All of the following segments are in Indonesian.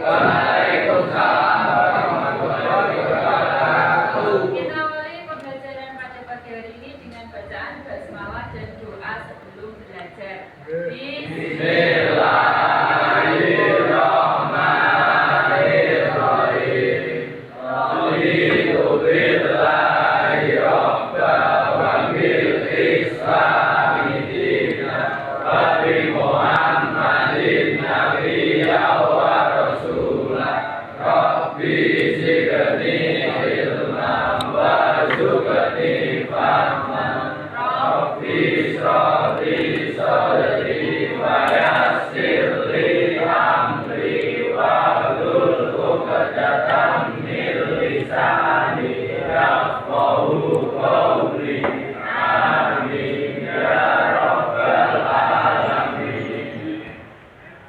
Waalaikumsalam warahmatullahi wabarakatuh. Kita mulai pembelajaran pada pagi hari ini dengan bacaan basmalah dan doa sebelum belajar. Bismillahirrahmanirrahim. Raditu billahi rabban wa bil islami dinan wa bi Muhammadin nabiyyan wa rasulan. Rabbi zidni ilman warzuqni fahman. Rabbi ishrah li sadri wa yassir li amri wahlul 'uqdatam min lisani yafqahu qawli. Amin ya rabbal alamin.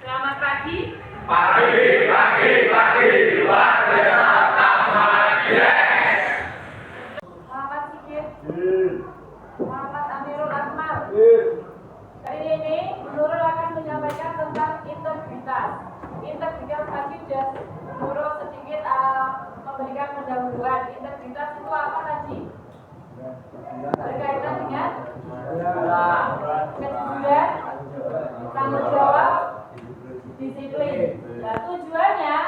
Selamat pagi. Pagi. Waktu Selamat Sigit. Selamat Amirul Akmal. Hari ini Nurul akan menyampaikan tentang integritas. Integritas tadi sudah Nurul sedikit memberikan pendahuluan. Integritas itu apa tadi? Berkaitan dengan kejujuran, tanggung jawab, disiplin. Nah, tujuannya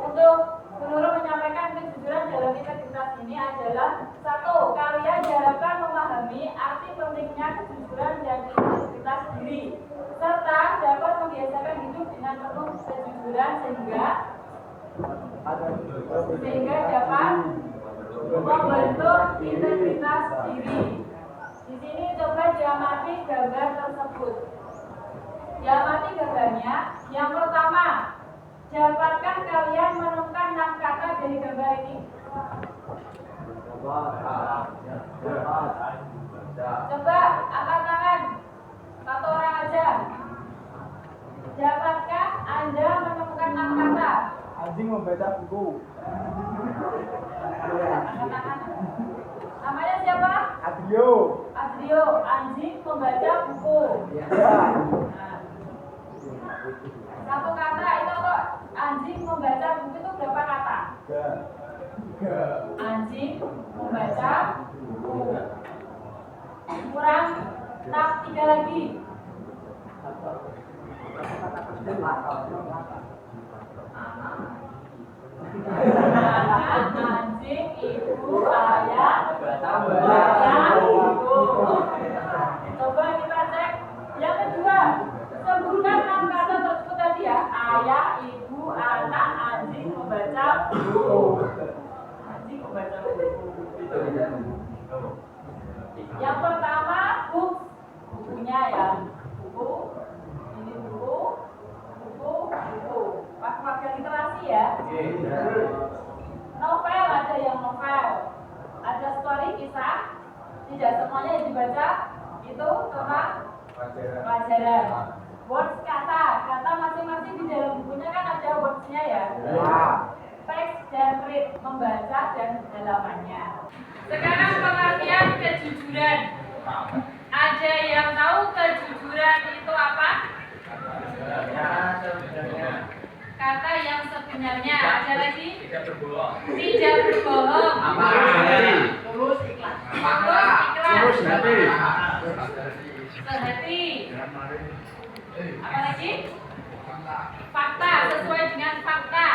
untuk Nurul menyampaikan kejujuran dalam integritas ini adalah satu, kalian diharapkan memahami arti pentingnya kejujuran dan integritas diri, serta dapat membiasakan hidup dengan penuh kejujuran sehingga dapat membentuk integritas diri. Di sini coba diamati gambar tersebut. Diamati gambarnya. Yang pertama, dapatkan kalian menemukan 6 kata dari gambar ini. Coba angkat tangan. Satu orang aja. Dapatkah Anda menemukan 6 kata? Anjing membaca buku. Angkat tangan. Namanya siapa? Adrio. Adrio. Anjing membaca buku. Nah. Satu kata itu kok anjing membaca buku itu berapa kata? 3. Anjing membaca buku. Kurang 3 lagi. Anjing, ibu, ayah, membaca buku. Coba kita cek. Yang kedua, sebutkan 6 kata tersebut tadi ya. Ayah, ibu, anak, anjing membaca buku. Anjing membaca buku. Yang pertama, bukunya ya. Buku. Ini buku. Warga literasi ya. Novel, ada yang novel. Ada story, kisah. Tidak semuanya yang dibaca itu tentang pelajaran. Words, kata masing-masing di dalam bukunya kan ada words-nya ya. Text dan read, membaca dan halamannya. Sekarang pengertian kejujuran. Ada yang tahu kejujuran itu apa? Kata yang sebenarnya. Ada lagi? Tidak berbohong. Tulus ikhlas. Sehati. Apa lagi? Fakta, sesuai dengan fakta.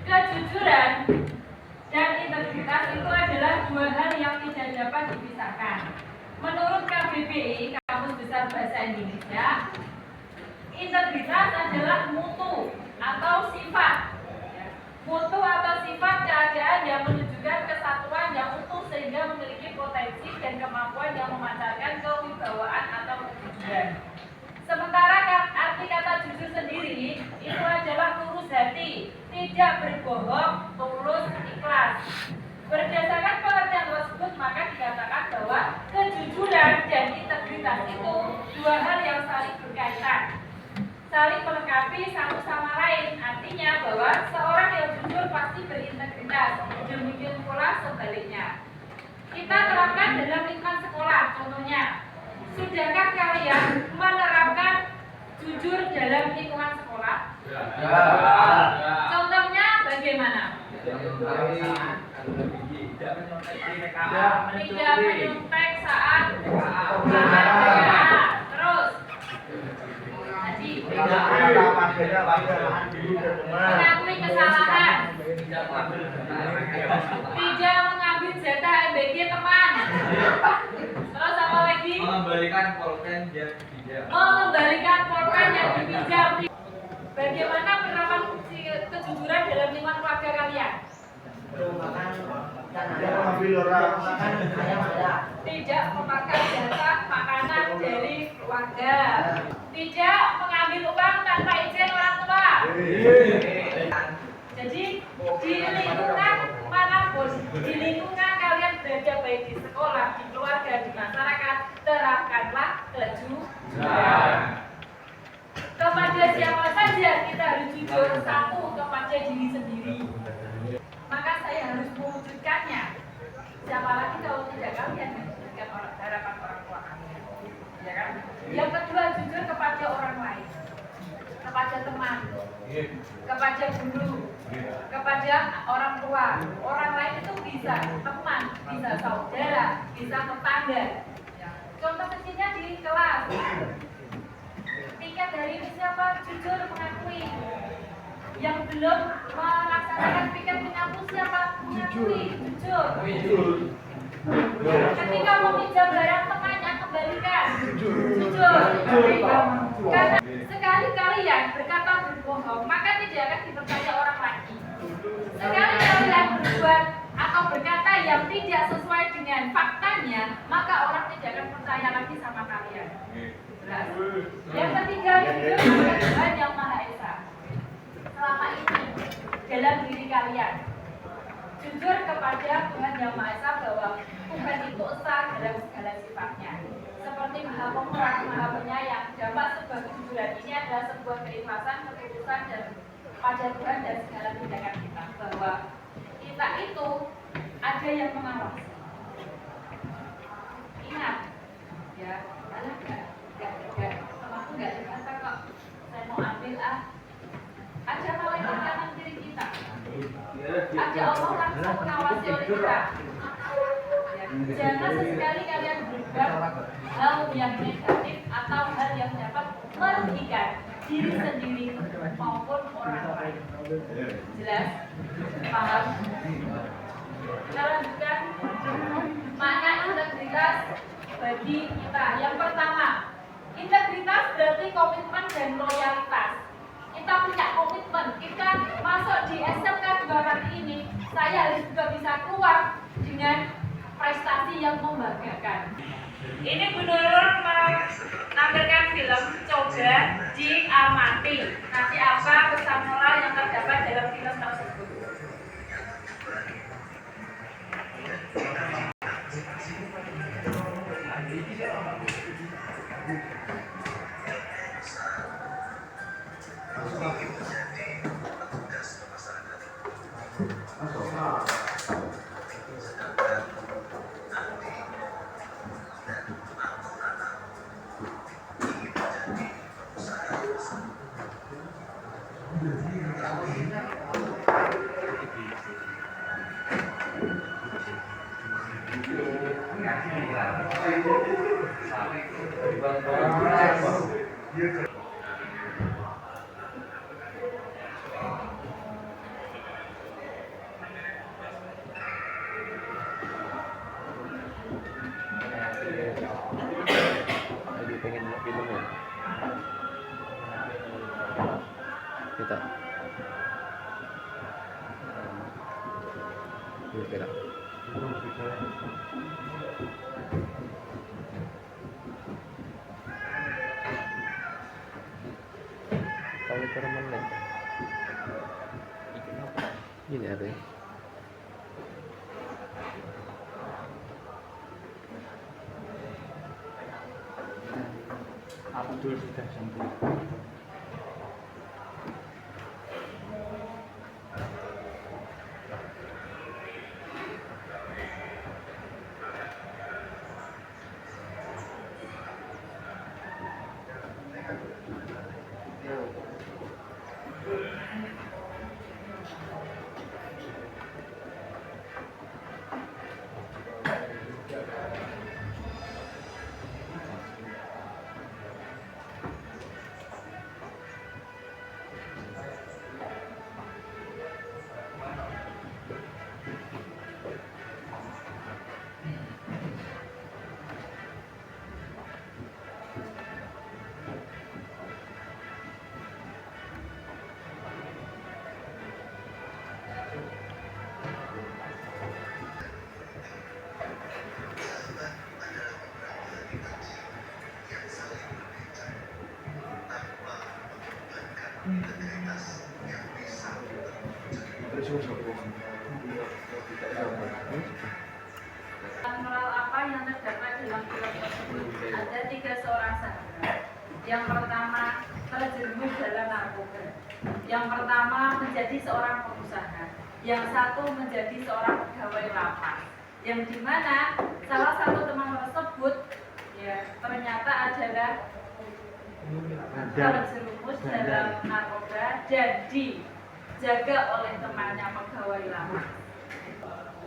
Kejujuran dan integritas itu adalah 2 hal yang tidak dapat dipisahkan. Menurut KBBI, Kamus Besar Bahasa Indonesia, integritas adalah mutu atau sifat. Mutu atau sifat keadaan yang menunjukkan kesatuan yang utuh sehingga memiliki potensi dan kemampuan yang memancarkan kewibawaan atau kejujuran. Sementara arti kata jujur sendiri itu adalah lurus hati, tidak berbohong, tulus, ikhlas. Berdasarkan pengertian tersebut, maka dikatakan bahwa kejujuran dan integritas itu 2 hal yang saling berkaitan, saling melengkapi satu sama lain. Artinya bahwa seorang yang jujur pasti berintegritas, demikian pula sebaliknya. Kita terapkan dalam lingkungan sekolah, contohnya, sudahkah kalian menerapkan jujur dalam lingkungan sekolah? Ya. Contohnya bagaimana? Tidak menyuntik saat terus mengakui kesalahan, tidak mengambil jatah MBG teman, terus apa lagi? Mengembalikan pulpen yang dipinjam. Mengembalikan pulpen yang dipinjam. Bagaimana penerapan kejujuran dalam lingkungan keluarga kalian? Tidak memakan jatah makanan dari keluarga. Tidak mengambil uang tanpa izin orang tua. Jadi di lingkungan manapun, di lingkungan kalian berada, baik di sekolah, di keluarga, di masyarakat, terapkanlah kejujuran. Kepada siapa saja kita harus jujur, satu kepada diri sendiri. Maka saya harus mewujudkannya. Siapa lagi kalau tidak kalian mewujudkan harapan orang tua kalian, ya kan? Yang kedua, jujur kepada orang lain, kepada teman, kepada guru, kepada orang tua. Orang lain itu bisa teman, bisa saudara, bisa tetangga. Contoh kecilnya di kelas. Piket dari ini siapa? Jujur mengakui. Yang belum melaksanakan piket mengaku siapa? Mengakui. Jujur. Ketika meminjam barang temannya, kembalikan. Jujur. Karena sekali kalian berkata berbohong, maka tidak akan dipercaya orang lagi. Sekali kalian berbuat atau berkata yang tidak sesuai dengan faktanya, maka orang tidak akan percaya lagi sama kalian. Yang ketiga, jujur kepada Tuhan Yang Maha Esa. Selama ini dalam diri kalian, jujur kepada Tuhan Yang Maha Esa bahwa Tuhan itu esa dalam segala sifatnya. Seperti Maha Pemurah, Maha Penyayang. Dampak sebuah kejujuran ini adalah sebuah keikhlasan, ketulusan dan pada Tuhan dan segala tindakan kita, bahwa kita itu ada yang mengawasi. Ingat, ya, temanku nggak dikata kok, saya mau ambil ada malaikat kanan kiri kita, ada Allah langsung mengawasi oleh kita. Ya, jangan sesekali kalian berbuat hal yang negatif atau hal yang dapat merugikan diri sendiri maupun orang lain. Jelas? Paham? Kita lanjutkan. Makna integritas bagi kita. Yang pertama, integritas berarti komitmen dan loyalitas. Kita punya komitmen, kita masuk di SMK 2 kali ini, saya harus juga bisa keluar dengan prestasi yang membanggakan. Ini Bu Nurul menampilkan film, coba diamati nanti apa pesan moral yang terdapat dalam film tersebut. Kita kira kalau cara mana ini apa ya? Abdul sudah sampai. Moral apa yang terdapat dalam film tersebut? Ada 3 seorang sahabat. Yang pertama terjerumus dalam narkoba. Yang pertama menjadi seorang pengusaha. Yang satu menjadi seorang pegawai lapas. Yang dimana salah satu teman tersebut ya ternyata adalah terjerumus dalam narkoba dan dijaga oleh temannya pegawai lapas.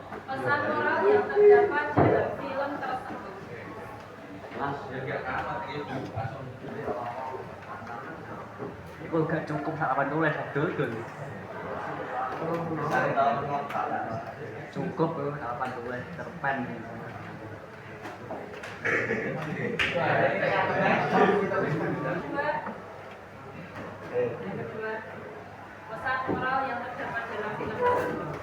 Pesan moral yang terdapat dalam film tersebut. Iku gak cukup sak tulis dul. Cukup lho sak tulis cerpen. Yang kedua, pesan moral yang terdapat dalam film tersebut.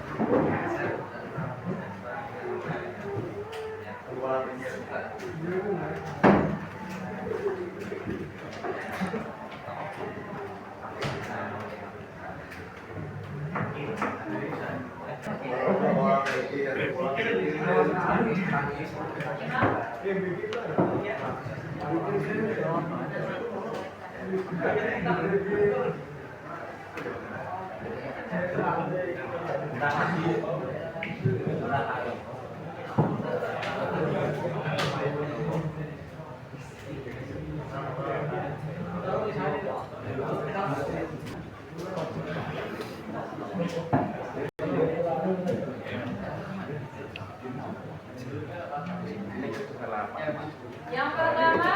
Yang pertama,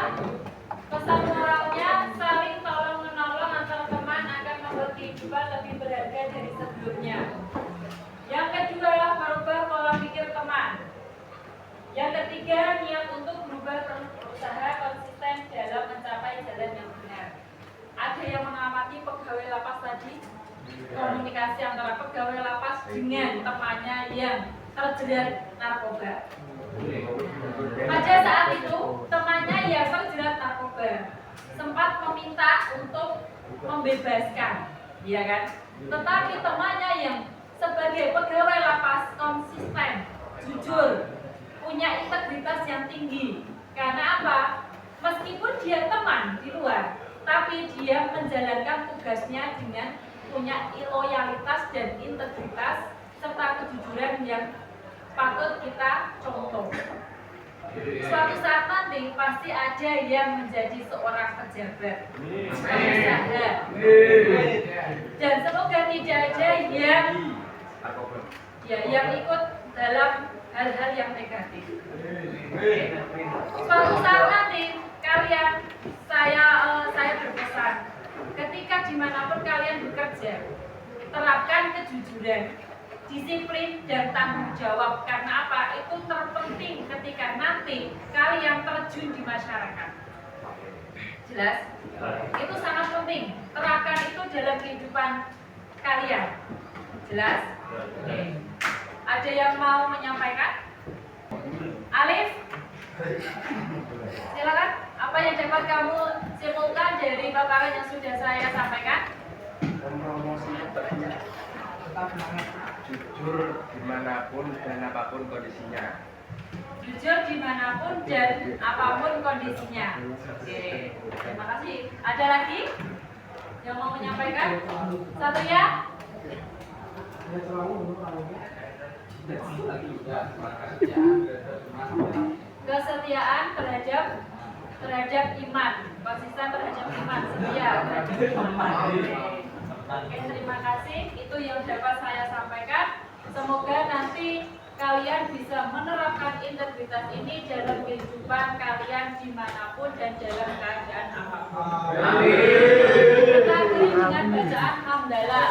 pesan moralnya saling tolong menolong antar teman akan membuat kehidupan lebih berharga dari sebelumnya. Yang kedua, merubah pola pikir teman. Yang ketiga, niat untuk berubah terus berusaha konsisten dalam mencapai jalan yang benar. Ada yang mengamati pegawai lapas tadi, komunikasi antara pegawai lapas dengan temannya yang terjerat narkoba. Pada saat itu, temannya yang terjerat narkoba sempat meminta untuk membebaskan, ya kan? Tetapi temannya yang sebagai pegawai lapas konsisten, jujur, punya integritas yang tinggi. Karena apa? Meskipun dia teman di luar, tapi dia menjalankan tugasnya dengan punya loyalitas dan integritas serta kejujuran yang patut kita contoh. Suatu saat nanti pasti ada yang menjadi seorang pejabat, pengusaha, dan semoga tidak ada yang ikut dalam hal-hal yang negatif. Suatu saat nanti kalian, saya berpesan, ketika dimanapun kalian bekerja, terapkan kejujuran, disiplin dan tanggung jawab. Karena apa? Itu terpenting ketika nanti kalian terjun di masyarakat. Jelas? Itu sangat penting. Terapkan itu dalam kehidupan kalian. Jelas? Oke. Ada yang mau menyampaikan? Alif? Silakan. Apa yang dapat kamu simpulkan dari paparan yang sudah saya sampaikan? Jujur dimanapun dan apapun kondisinya. Jujur dimanapun dan apapun kondisinya. Oke, terima kasih. Ada lagi yang mau menyampaikan? Satu ya? Kesetiaan terhadap iman, konsisten terhadap iman, setia terhadap iman. Oke, terima kasih. Itu yang dapat saya sampaikan. Semoga nanti kalian bisa menerapkan integritas ini dalam kehidupan kalian dimanapun dan dalam keadaan apapun. Kita akhiri dengan bacaan hamdalah.